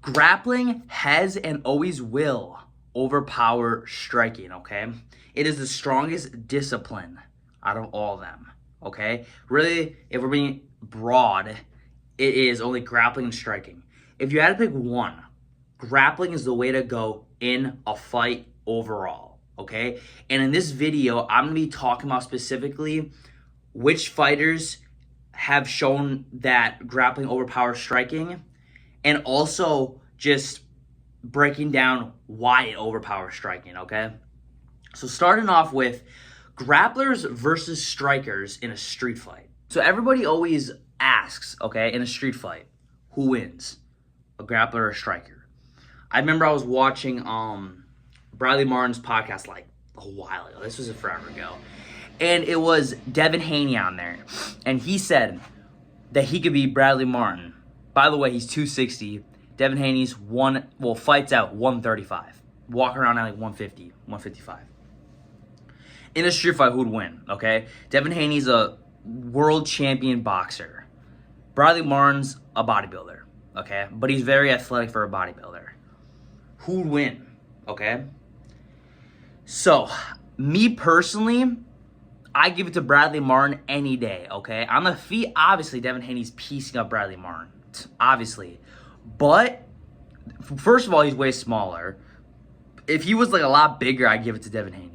Grappling has and always will overpower striking, okay? It is the strongest discipline out of all of them, okay? Really, if we're being broad, it is only grappling and striking. If you had to pick one, grappling is the way to go in a fight overall, okay? And in this video, I'm going to be talking about specifically which fighters have shown that grappling overpowers striking, and also just breaking down why it overpowers striking, okay? So starting off with grapplers versus strikers in a street fight. So everybody always asks, okay, in a street fight, who wins? A grappler or a striker? I remember I was watching Bradley Martin's podcast like a while ago. This was forever ago. And it was Devin Haney on there. And he said that he could beat Bradley Martin. By the way, he's 260. Devin Haney's fights out 135. Walking around at like 150, 155. In a street fight, who'd win, okay? Devin Haney's a world champion boxer. Bradley Martin's a bodybuilder, okay? But he's very athletic for a bodybuilder. Who'd win, okay? So, me personally, I give it to Bradley Martin any day, okay? On the feet, obviously, Devin Haney's piecing up Bradley Martin, obviously. But, first of all, he's way smaller. If he was like a lot bigger, I'd give it to Devin Haney.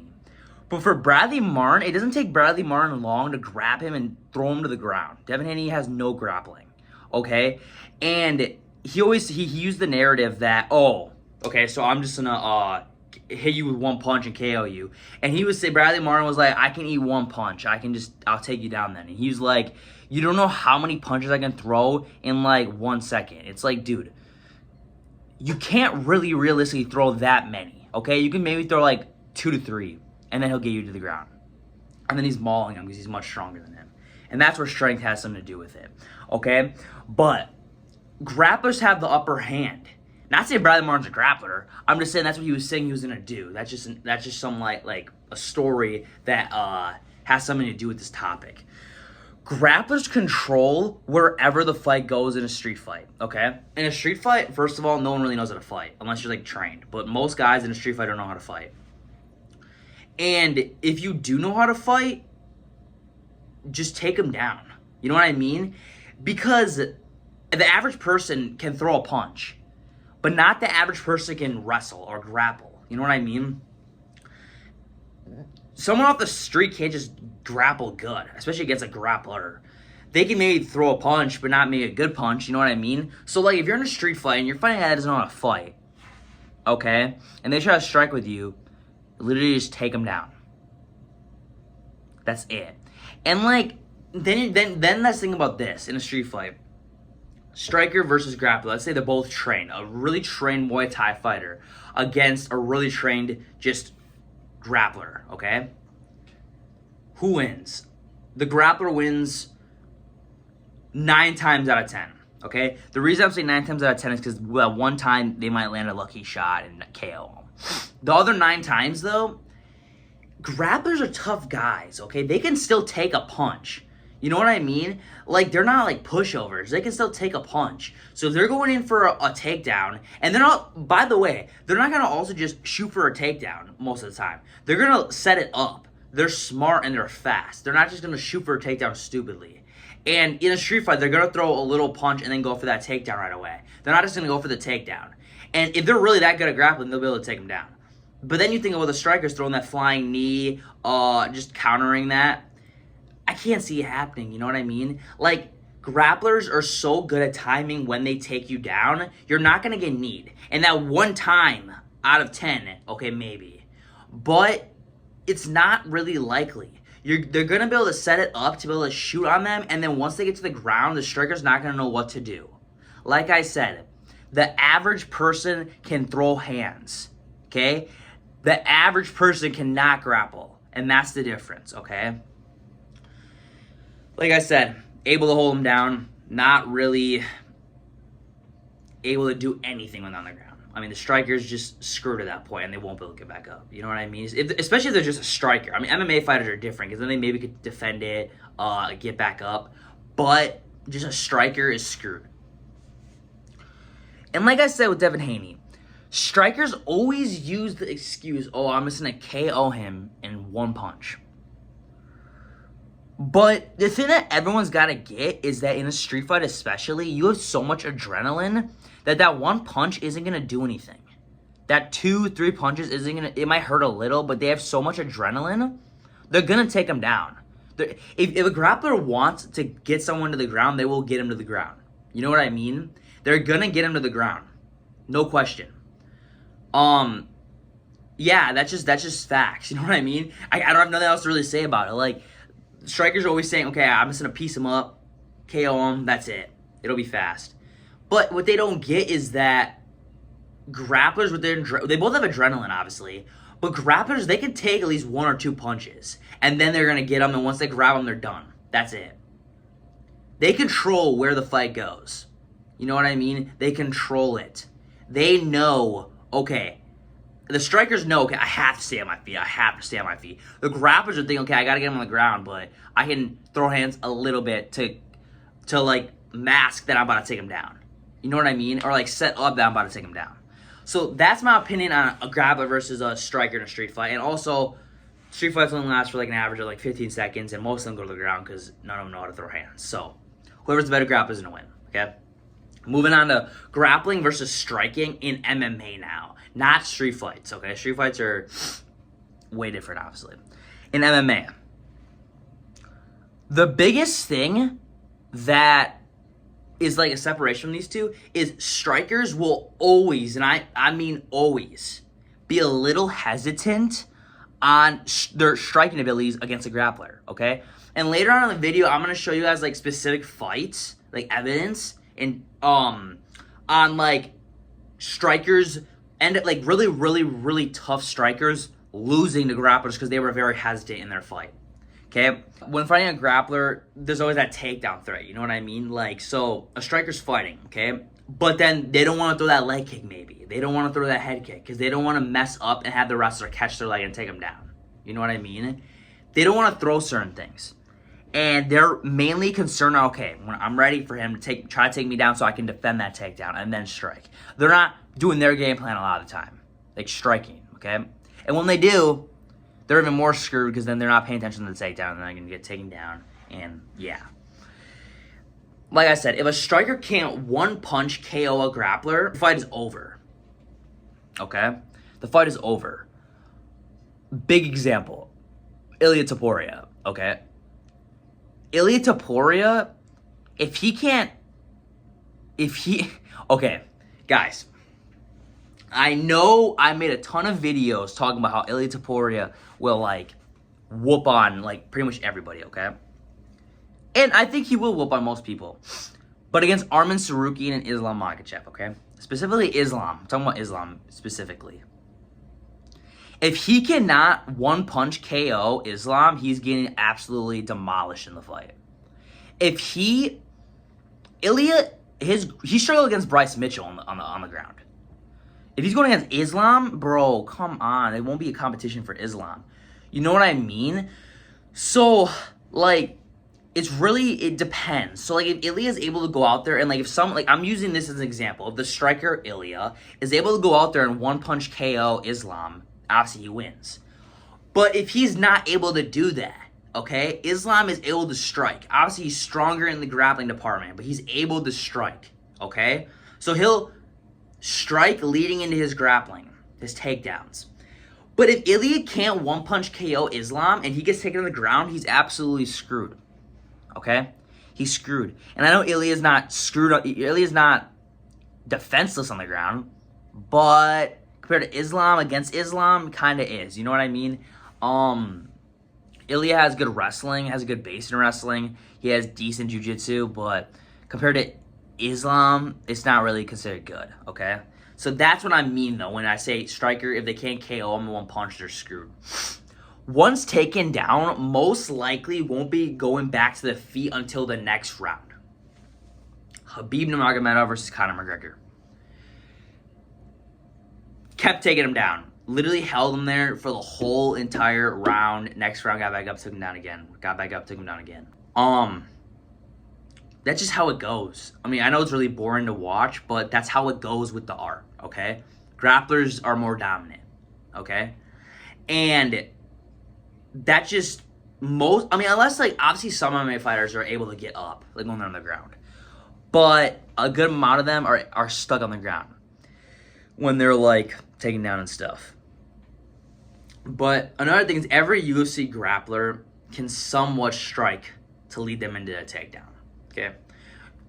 But for Bradley Martin, it doesn't take Bradley Martin long to grab him and throw him to the ground. Devin Haney has no grappling, okay? And he used the narrative that, oh, okay, so I'm just gonna hit you with one punch and KO you. And he would say, Bradley Martin was like, I can eat one punch. I'll take you down then. And he was like, you don't know how many punches I can throw in like 1 second. It's like, dude, you can't really realistically throw that many, okay? You can maybe throw like 2 to 3. And then he'll get you to the ground. And then he's mauling him because he's much stronger than him. And that's where strength has something to do with it. Okay? But grapplers have the upper hand. Not saying Bradley Martin's a grappler. I'm just saying that's what he was saying he was going to do. That's just some like a story that has something to do with this topic. Grapplers control wherever the fight goes in a street fight, okay? In a street fight, first of all, no one really knows how to fight unless you're like trained. But most guys in a street fight don't know how to fight. And if you do know how to fight, just take them down. You know what I mean? Because the average person can throw a punch, but not the average person can wrestle or grapple. You know what I mean? Someone off the street can't just grapple good, especially against a grappler. They can maybe throw a punch, but not maybe a good punch. You know what I mean? So, like, if you're in a street fight and you're fighting a guy that doesn't know how to fight, okay, and they try to strike with you, literally just take them down. That's it. And like, then let's think about this in a street fight. Striker versus grappler. Let's say they're both trained. A really trained Muay Thai fighter against a really trained just grappler, okay? Who wins? The grappler wins 9 times out of 10, okay? The reason I'm saying 9 times out of 10 is because that one time they might land a lucky shot and KO them. The other 9 times, though, grapplers are tough guys, okay? They can still take a punch. You know what I mean? Like, they're not like pushovers. They can still take a punch. So if they're going in for a takedown, and they're not, by the way, they're not going to also just shoot for a takedown most of the time. They're going to set it up. They're smart and they're fast. They're not just going to shoot for a takedown stupidly. And in a street fight, they're going to throw a little punch and then go for that takedown right away. They're not just going to go for the takedown. And if they're really that good at grappling, they'll be able to take them down. But then you think about the strikers throwing that flying knee, just countering that. I can't see it happening, you know what I mean? Like, grapplers are so good at timing when they take you down, you're not going to get kneed. And that one time out of 10, okay, maybe. But it's not really likely. They're going to be able to set it up to be able to shoot on them, and then once they get to the ground, the striker's not going to know what to do. Like I said, the average person can throw hands, okay? The average person cannot grapple, and that's the difference, okay? Like I said, able to hold them down, not really able to do anything when they're on the ground. I mean, the striker's just screwed at that point, and they won't be able to get back up. You know what I mean? Especially if they're just a striker. I mean, MMA fighters are different, because then they maybe could defend it, get back up. But just a striker is screwed. And like I said with Devin Haney, strikers always use the excuse, oh, I'm just going to KO him in one punch. But the thing that everyone's got to get is that in a street fight especially, you have so much adrenaline that one punch isn't going to do anything. That 2-3 punches isn't going to, it might hurt a little, but they have so much adrenaline, they're going to take them down. If a grappler wants to get someone to the ground, they will get him to the ground. You know what I mean? They're going to get him to the ground. No question. Yeah, that's just facts. You know what I mean? I don't have nothing else to really say about it. Like, strikers are always saying, okay, I'm just going to piece him up, KO him, that's it. It'll be fast. But what they don't get is that grapplers, they both have adrenaline, obviously, but grapplers, they can take at least 1 or 2 punches, and then they're going to get them, and once they grab them, they're done. That's it. They control where the fight goes. You know what I mean? They control it. They know, okay, the strikers know, okay, I have to stay on my feet. I have to stay on my feet. The grapplers are thinking, okay, I got to get him on the ground, but I can throw hands a little bit to like, mask that I'm about to take him down. You know what I mean? Or, like, set up that I'm about to take him down. So that's my opinion on a grappler versus a striker in a street fight. And also, street fights only last for like an average of like 15 seconds, and most of them go to the ground because none of them know how to throw hands. So whoever's the better grappler is going to win, okay? Moving on to grappling versus striking in MMA now. Not street fights, okay? Street fights are way different, obviously. In MMA, the biggest thing that is like a separation from these two is strikers will always, and I mean always, be a little hesitant on their striking abilities against a grappler, okay? And later on in the video, I'm going to show you guys like specific fights, like evidence, and on like strikers and like really tough strikers losing to grapplers because they were very hesitant in their fight. Okay, when fighting a grappler, there's always that takedown threat, you know what I mean? Like, so a striker's fighting, okay? But then they don't want to throw that leg kick maybe. They don't want to throw that head kick because they don't want to mess up and have the wrestler catch their leg and take them down. You know what I mean? They don't want to throw certain things. And they're mainly concerned, okay, when I'm ready for him to try to take me down so I can defend that takedown and then strike. They're not doing their game plan a lot of the time, like striking, okay? And when they do, they're even more screwed because then they're not paying attention to the takedown and they're going to get taken down. And yeah. Like I said, if a striker can't one punch KO a grappler, the fight is over. Okay? The fight is over. Big example. Ilia Topuria. Okay? Ilia Topuria, okay, guys. I know I made a ton of videos talking about how Ilia Topuria will, like, whoop on, like, pretty much everybody, okay? And I think he will whoop on most people. But against Arman Tsarukyan and Islam Makhachev, okay? Specifically Islam. I'm talking about Islam specifically. If he cannot one-punch KO Islam, he's getting absolutely demolished in the fight. He struggled against Bryce Mitchell on the ground. If he's going against Islam, bro, come on. It won't be a competition for Islam. You know what I mean? So, like, it depends. So, like, if Ilia is able to go out there and, like, I'm using this as an example. If the striker, Ilia, is able to go out there and one-punch KO Islam, obviously he wins. But if he's not able to do that, okay, Islam is able to strike. Obviously, he's stronger in the grappling department, but he's able to strike, okay? So he'll strike leading into his grappling, his takedowns. But if Ilia can't one-punch KO Islam and he gets taken to the ground, he's absolutely screwed, okay? He's screwed. And I know Ilia's not screwed. Ilia's not defenseless on the ground, but compared to Islam, against Islam, kind of is. You know what I mean? Ilia has good wrestling, has a good base in wrestling. He has decent jiu-jitsu, but compared to Islam, it's not really considered good, okay? So that's what I mean, though, when I say striker, if they can't KO him in one punch, they're screwed. Once taken down, most likely won't be going back to the feet until the next round. Khabib Nurmagomedov versus Conor McGregor. Kept taking him down. Literally held him there for the whole entire round. Next round, got back up, took him down again. Got back up, took him down again. that's just how it goes. I mean, I know it's really boring to watch, but that's how it goes with the art, okay? Grapplers are more dominant, okay? And that just I mean, unless, like, obviously some MMA fighters are able to get up, like, when they're on the ground. But a good amount of them are stuck on the ground when they're, like, taken down and stuff. But another thing is every UFC grappler can somewhat strike to lead them into a takedown, okay?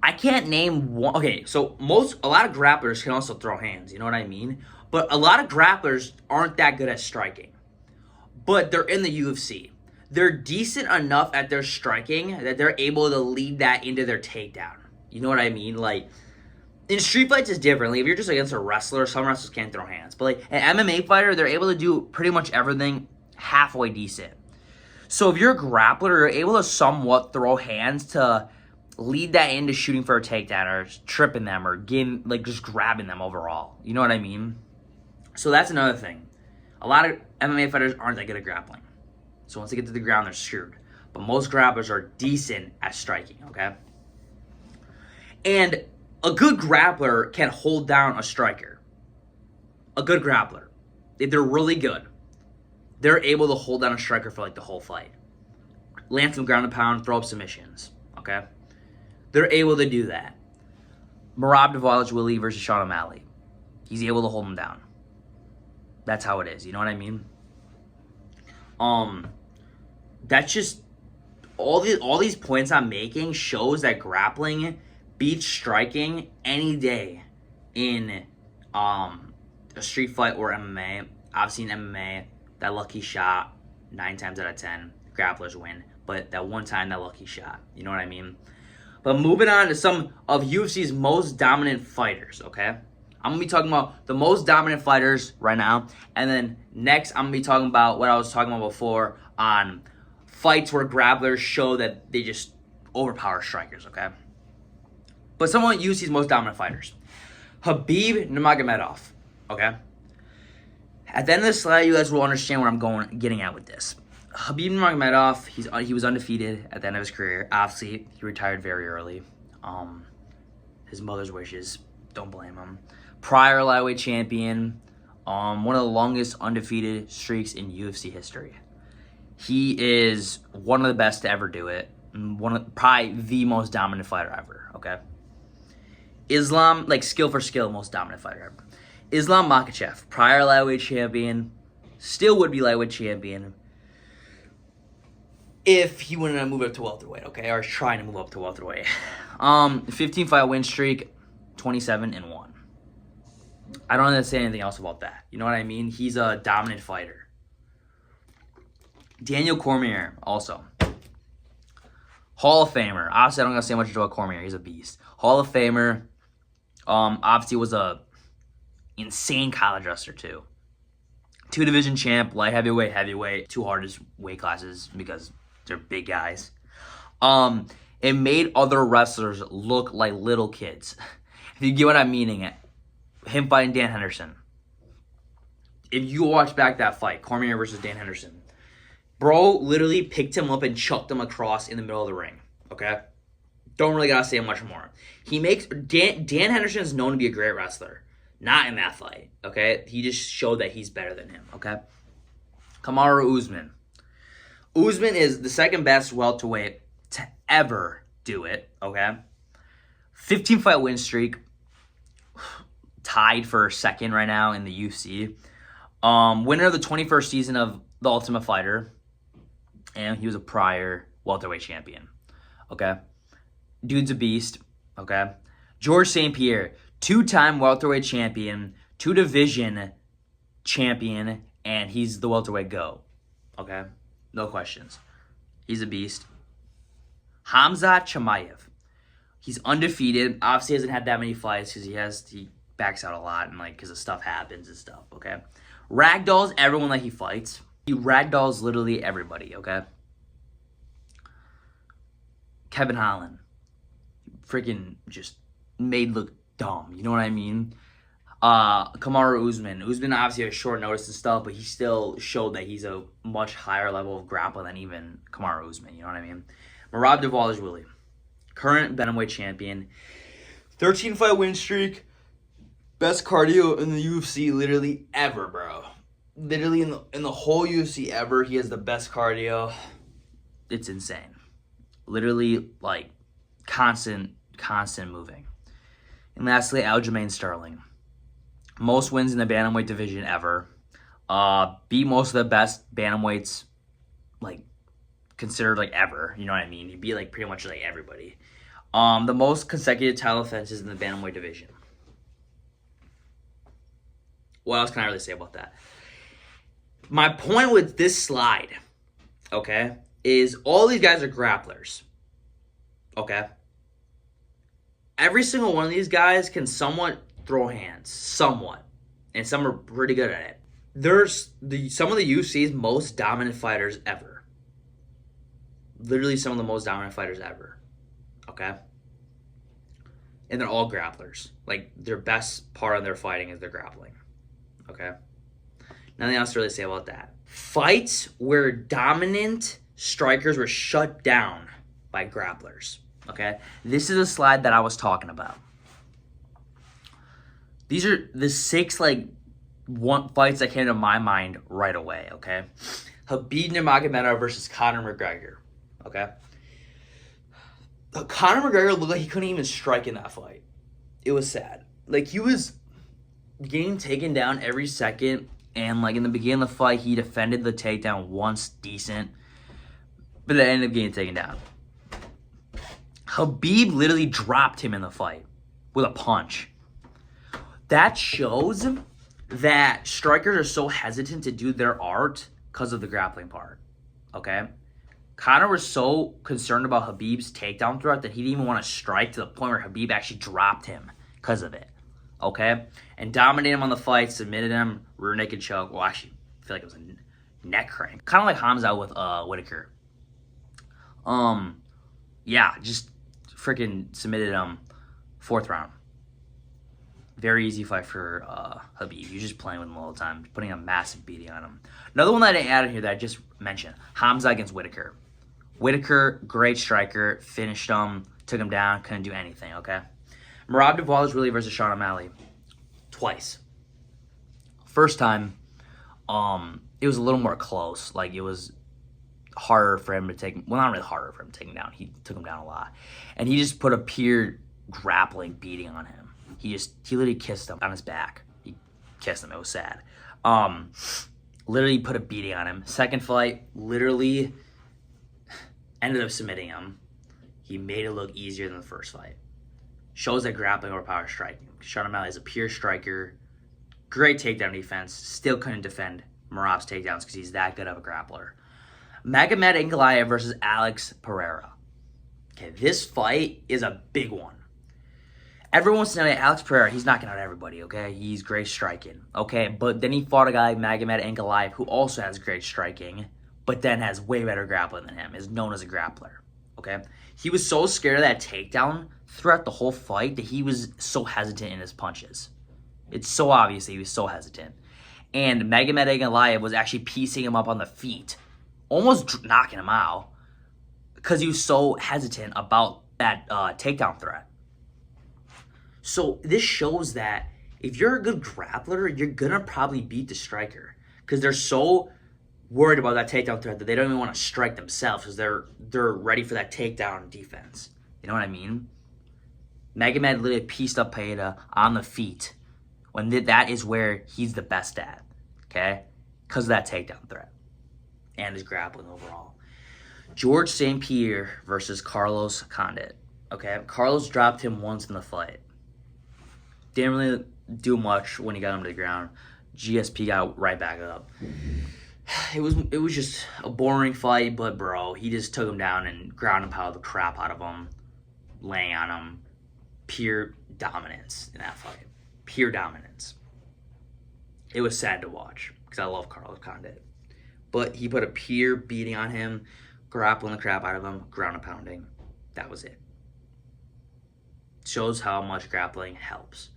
I can't name one. Okay, so a lot of grapplers can also throw hands, you know what I mean? But a lot of grapplers aren't that good at striking. But they're in the UFC. They're decent enough at their striking that they're able to lead that into their takedown. You know what I mean? Like, in street fights, it's different. Like, if you're just against a wrestler, some wrestlers can't throw hands. But, like, an MMA fighter, they're able to do pretty much everything halfway decent. So if you're a grappler, you're able to somewhat throw hands to lead that into shooting for a takedown or tripping them or getting, like, just grabbing them overall. You know what I mean? So that's another thing. A lot of MMA fighters aren't that good at grappling. So once they get to the ground, they're screwed. But most grapplers are decent at striking, okay? And a good grappler can hold down a striker. A good grappler. If they're really good, they're able to hold down a striker for, like, the whole fight. Land some ground and pound, throw up submissions, okay? They're able to do that. Merab Dvalishvili versus Sean O'Malley. He's able to hold him down. That's how it is. You know what I mean? That's just all these points I'm making shows that grappling beats striking any day in a street fight or MMA. I've seen MMA, that lucky shot 9 times out of 10 grapplers win, but that one time, that lucky shot. You know what I mean? But moving on to some of UFC's most dominant fighters, okay? I'm going to be talking about the most dominant fighters right now. And then next, I'm going to be talking about what I was talking about before on fights where grapplers show that they just overpower strikers, okay? But some of UFC's most dominant fighters. Khabib Nurmagomedov, okay? At the end of the slide, you guys will understand where I'm getting at with this. Khabib Nurmagomedov, he was undefeated at the end of his career. Obviously, he retired very early. His mother's wishes, don't blame him. Prior lightweight champion, one of the longest undefeated streaks in UFC history. He is one of the best to ever do it. Probably the most dominant fighter ever, okay? Islam, like, skill for skill, most dominant fighter ever. Islam Makhachev, prior lightweight champion, still would be lightweight champion if he wouldn't have moved up to welterweight, okay? Or is trying to move up to welterweight. 15-fight win streak, 27-1. I don't have to say anything else about that. You know what I mean? He's a dominant fighter. Daniel Cormier, also. Hall of Famer. Obviously, I don't got to say much about Cormier. He's a beast. Hall of Famer. Obviously, was a insane college wrestler, too. 2-division champ, light heavyweight, heavyweight. 2 hardest weight classes because they're big guys. It made other wrestlers look like little kids. If you get what I'm meaning, him fighting Dan Henderson. If you watch back that fight, Cormier versus Dan Henderson, bro literally picked him up and chucked him across in the middle of the ring. Okay? Don't really gotta say much more. He makes Dan Henderson is known to be a great wrestler. Not in that fight. Okay? He just showed that he's better than him. Okay? Kamaru Usman. Usman is the second best welterweight to ever do it. Okay? 15-fight win streak. Tied for second right now in the UFC. Winner of the 21st season of The Ultimate Fighter. And he was a prior welterweight champion. Okay? Dude's a beast. Okay? George St. Pierre, 2-time welterweight champion, 2-division champion, and he's the welterweight GOAT. Okay? No questions. He's a beast. Khamzat Chimaev. He's undefeated. Obviously hasn't had that many fights because he backs out a lot and, like, because the stuff happens and stuff, okay? Ragdolls everyone that he fights. He ragdolls literally everybody, okay? Kevin Holland. Freaking just made look dumb, you know what I mean? Kamaru Usman. Usman obviously has short notice and stuff, but he still showed that he's a much higher level of grappling than even Kamaru Usman, you know what I mean? Merab Dvalishvili. current bantamweight champion, 13-fight win streak, best cardio in the UFC literally ever, bro. Literally in the whole UFC ever, he has the best cardio. It's insane. Literally, like, constant moving. And lastly, Aljamain Sterling. Most wins in the bantamweight division ever. Beat most of the best bantamweights, like, considered, like, ever. You know what I mean? He beat, like, pretty much, like, everybody. The most consecutive title defenses in the bantamweight division. What else can I really say about that? My point with this slide, okay, is all these guys are grapplers, okay? Every single one of these guys can somewhat throw hands, somewhat, and some are pretty good at it. There's some of the UFC's most dominant fighters ever. Literally some of the most dominant fighters ever, okay? And they're all grapplers. Like, their best part of their fighting is their grappling, okay? Nothing else to really say about that. Fights where dominant strikers were shut down by grapplers. Okay? This is a slide that I was talking about. These are the 6 fights that came to my mind right away, okay? Khabib Nurmagomedov versus Conor McGregor. Okay? Conor McGregor looked like he couldn't even strike in that fight. It was sad. Like, he was getting taken down every second. And, like, in the beginning of the fight, he defended the takedown once decent. But then ended up getting taken down. Khabib literally dropped him in the fight with a punch. That shows that strikers are so hesitant to do their art because of the grappling part. Okay? Conor was so concerned about Khabib's takedown threat that he didn't even want to strike to the point where Khabib actually dropped him because of it. Okay? And dominated him on the fight, submitted him, rear naked choke. Well, actually, I feel like it was a neck crank. Kind of like Hamza with Whitaker. Yeah, just freaking submitted him 4th round. Very easy fight for Khabib. You're just playing with him all the time, putting a massive beating on him. Another one that I didn't add in here that I just mentioned, Hamza against Whitaker. Whitaker, great striker, finished him, took him down, couldn't do anything, okay? Merab Dvalishvili versus Sean O'Malley. Twice. First time, it was a little more close. Like, it was harder for him to take... Well, not really harder for him to take him down. He took him down a lot. And he just put a pure grappling beating on him. He literally kissed him on his back. He kissed him. It was sad. Literally put a beating on him. Second fight, literally ended up submitting him. He made it look easier than the first fight. Shows that grappling over power striking. Sean O'Malley is a pure striker. Great takedown defense. Still couldn't defend Merab's takedowns because he's that good of a grappler. Magomed Ankalaev versus Alex Pereira. Okay, this fight is a big one. Everyone wants to know that Alex Pereira, he's knocking out everybody, okay? He's great striking, okay? But then he fought a guy, Magomed Ankalaev, who also has great striking, but then has way better grappling than him, is known as a grappler, okay? He was so scared of that takedown throughout the whole fight that he was so hesitant in his punches. It's so obvious that he was so hesitant. And Magomed Ankalaev was actually piecing him up on the feet, almost knocking him out, because he was so hesitant about that takedown threat. So this shows that if you're a good grappler, you're going to probably beat the striker because they're so worried about that takedown threat that they don't even want to strike themselves because they're ready for that takedown defense. You know what I mean? Magomed literally pieced up Pereira on the feet when that is where he's the best at, okay? Because of that takedown threat and his grappling overall. George St. Pierre versus Carlos Condit, okay? Carlos dropped him once in the fight. Didn't really do much when he got him to the ground. GSP got right back up. It was just a boring fight, but bro, he just took him down and ground and pounded the crap out of him, laying on him. Pure dominance in that fight. Pure dominance. It was sad to watch because I love Carlos Condit. But he put a pure beating on him, grappling the crap out of him, ground and pounding. That was it. Shows how much grappling helps.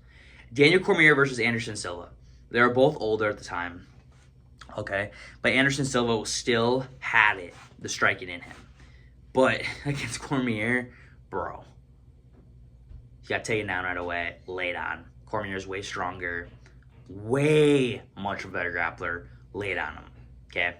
Daniel Cormier versus Anderson Silva. They were both older at the time, okay? But Anderson Silva still had it, the striking in him. But against Cormier, bro, He got taken down right away, laid on. Cormier's way stronger, way much better grappler, laid on him. Okay.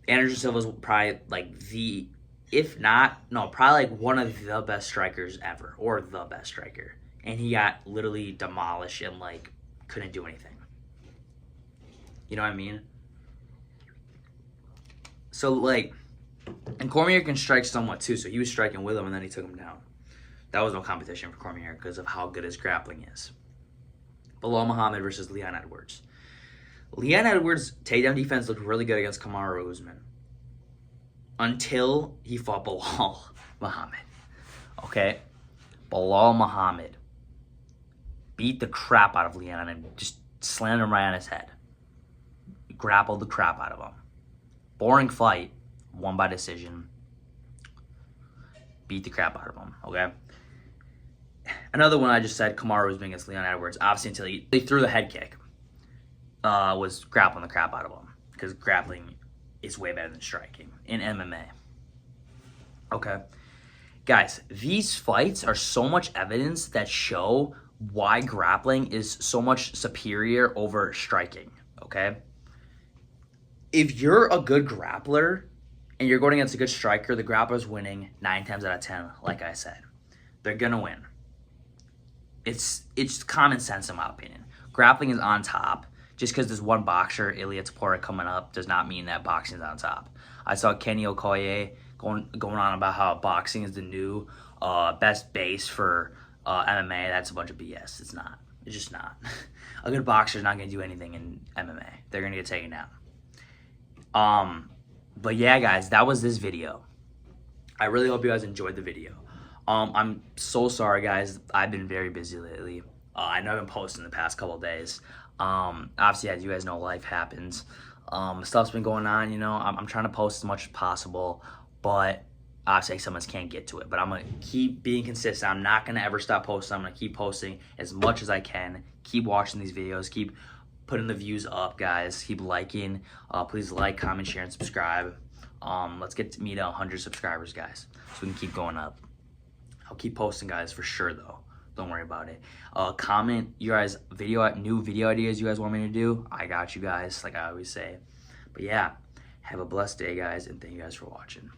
Anderson Silva's probably like the, if not, no, probably like one of the best strikers ever, or the best striker. And he got literally demolished and like couldn't do anything. You know what I mean? So like, and Cormier can strike somewhat too, so he was striking with him and then he took him down. That was no competition for Cormier because of how good his grappling is. Bilal Muhammad versus Leon Edwards. Leon Edwards' takedown defense looked really good against Kamaru Usman until he fought Bilal Muhammad. Okay? Bilal Muhammad beat the crap out of Leon and just slammed him right on his head. Grappled the crap out of him. Boring fight. Won by decision. Beat the crap out of him. Okay? Another one I just said, Kamaru Usman against Leon Edwards. Obviously until he threw the head kick. Was grappling the crap out of him. Because grappling is way better than striking in MMA. Okay? Guys, these fights are so much evidence that show why grappling is so much superior over striking. Okay? If you're a good grappler and you're going against a good striker, the grappler's winning 9 times out of 10, like I said. They're going to win. It's common sense in my opinion. Grappling is on top. Just because there's one boxer, Ilia Topuria, coming up does not mean that boxing is on top. I saw Kenny Okoye going on about how boxing is the new best base for MMA. That's a bunch of BS. It's not. It's just not. A good boxer is not going to do anything in MMA. They're going to get taken down. But yeah, guys, that was this video. I really hope you guys enjoyed the video. I'm so sorry, guys. I've been very busy lately. I know I've been posting the past couple of days. Obviously, as you guys know, life happens. Stuff's been going on, you know. I'm trying to post as much as possible, but obviously some of us can't get to it. But I'm going to keep being consistent. I'm not going to ever stop posting. I'm going to keep posting as much as I can. Keep watching these videos. Keep putting the views up, guys. Keep liking. Please like, comment, share, and subscribe. Let's get me to 100 subscribers, guys, so we can keep going up. I'll keep posting, guys, for sure, though. Don't worry about it. Comment you guys new video ideas you guys want me to do. I got you guys, like I always say. But yeah, have a blessed day, guys, and thank you guys for watching.